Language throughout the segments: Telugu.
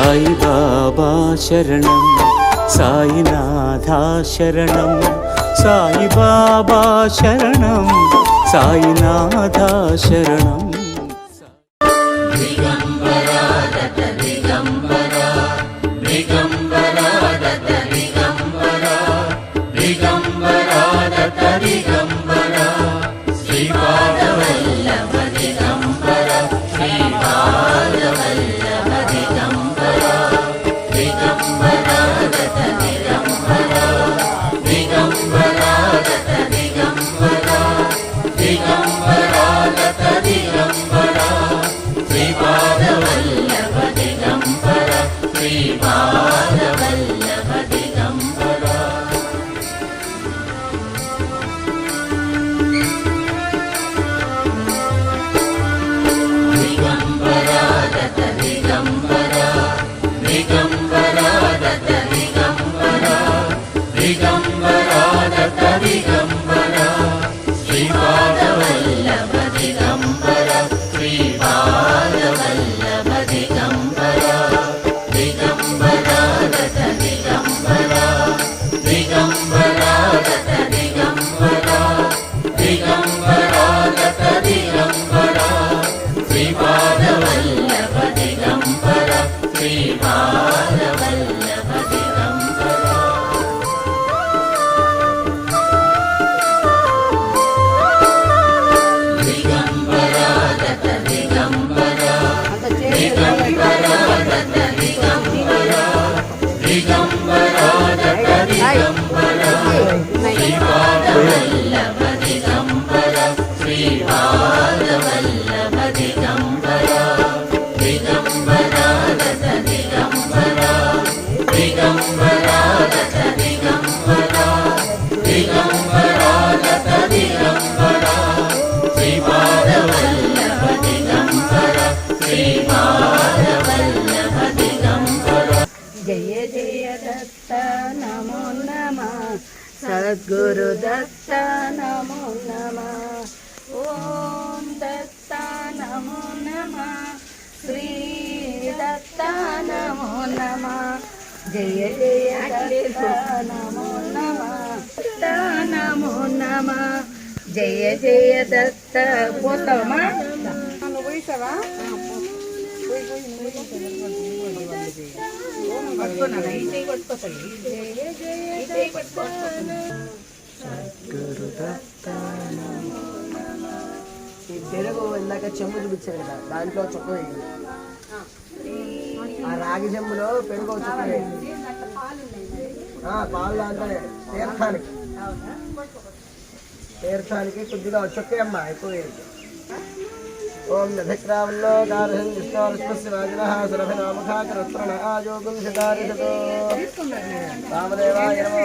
సాయి బాబా శరణం, సాయినాథా శరణం, సాయి బాబా శరణం, సాయినాథా శరణం. जय जय दत्त नमो नमः, सद्गुरु दत्त नमो नमः, ओम दत्त नमो नमः, श्री दत्त नमो नमः, जय जय दत्त नमो नमः, दत्त नमो नमः, जय जय दत्त. పోతామా ఈ పెరుగు ఇందాక చెంబు చూపించారు కదా, దాంట్లో చుక్క వేయండి. ఆ రాగి చెంబులో పెరుగు చుక్క వేయండి. పాలు దాంట్లోనే తీర్థానికి కొద్దిగా చుక్క ఎక్కువ వేయండి. ఓం నభిక్రామన్నో గార్హం విష్ణోరస్మస్యవాజినః సురభినామఖాకరత్రణ ఆయోగం శతారిషతో రామదేవాయ నమో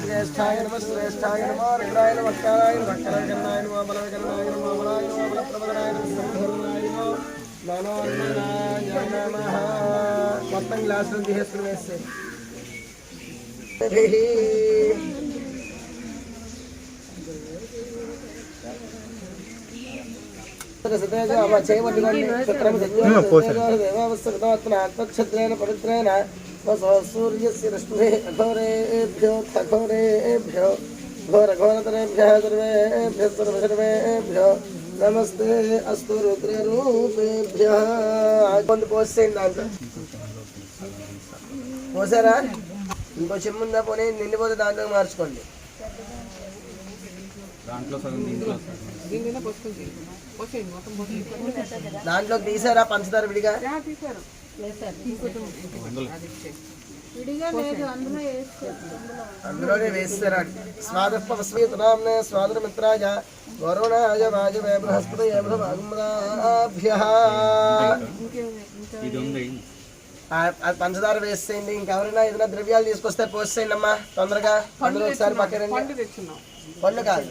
జ్యేష్ఠాయ నమః శ్రేష్ఠాయ నమో రుద్రాయ నమః కారాయ నమః కరకర్ణాయ నమః బలకర్ణాయ నమః బలాయ నమః బలప్రభరాయ నమః సంహరణాయ నమో నమో నమః. మొత్తం గ్లాసులు తీసేసుకుని వేస్తే పవిత్రేణ సూర్యస్య రశ్మే అఘోరేభ్యో ఖఘోరేభ్యో ఘోరఘోరతరేభ్యः సర్వేభ్యः సర్వసర్వేభ్యో నమస్తే అస్తు రుద్రరూపేభ్యः. కొంత పోసేయండి, దాంట్లో పోసారా? ఇంకో చెమ్ముందా పోనీ, నిండిపోతే దాంట్లో మార్చుకోండి. దాంట్లో తీసారా పంచదార విడిగా? అందులోనే వేస్తారా? స్వాదస్వస్మితనామ్నే స్వాదమిత్రాయ వరుణాయ వాజవే బృహస్పతయే బృహస్పత్యాభ్యః. పంచదార వేసేయండి. ఇంకెవరైనా ఏదైనా ద్రవ్యాలు తీసుకొస్తే పోసేయండి అమ్మా తొందరగా. అందరూ ఒకసారి పక్కరండి. పండు కాదు,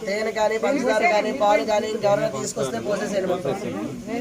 తేనె కానీ పంచదార కానీ పాలు కానీ ఇంకెవరైనా తీసుకొస్తే పోసేసేయండి.